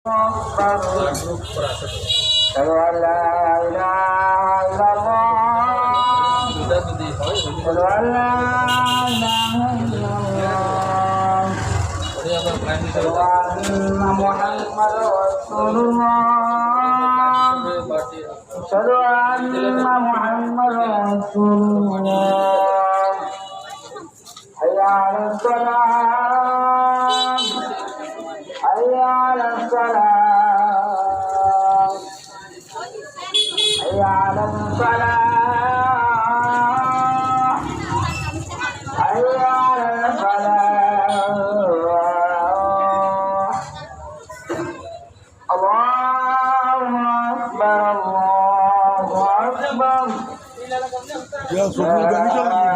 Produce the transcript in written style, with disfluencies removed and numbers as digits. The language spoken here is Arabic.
أشهد أن لا إله إلا الله أشهد أن لا إله إلا الله أشهد أن محمدا رسول الله أشهد أن محمدا رسول الله حي على الصلاة حي على الصلاة حي على الصلاة حي على الفلاح الله أكبر الله أكبر يا صوفي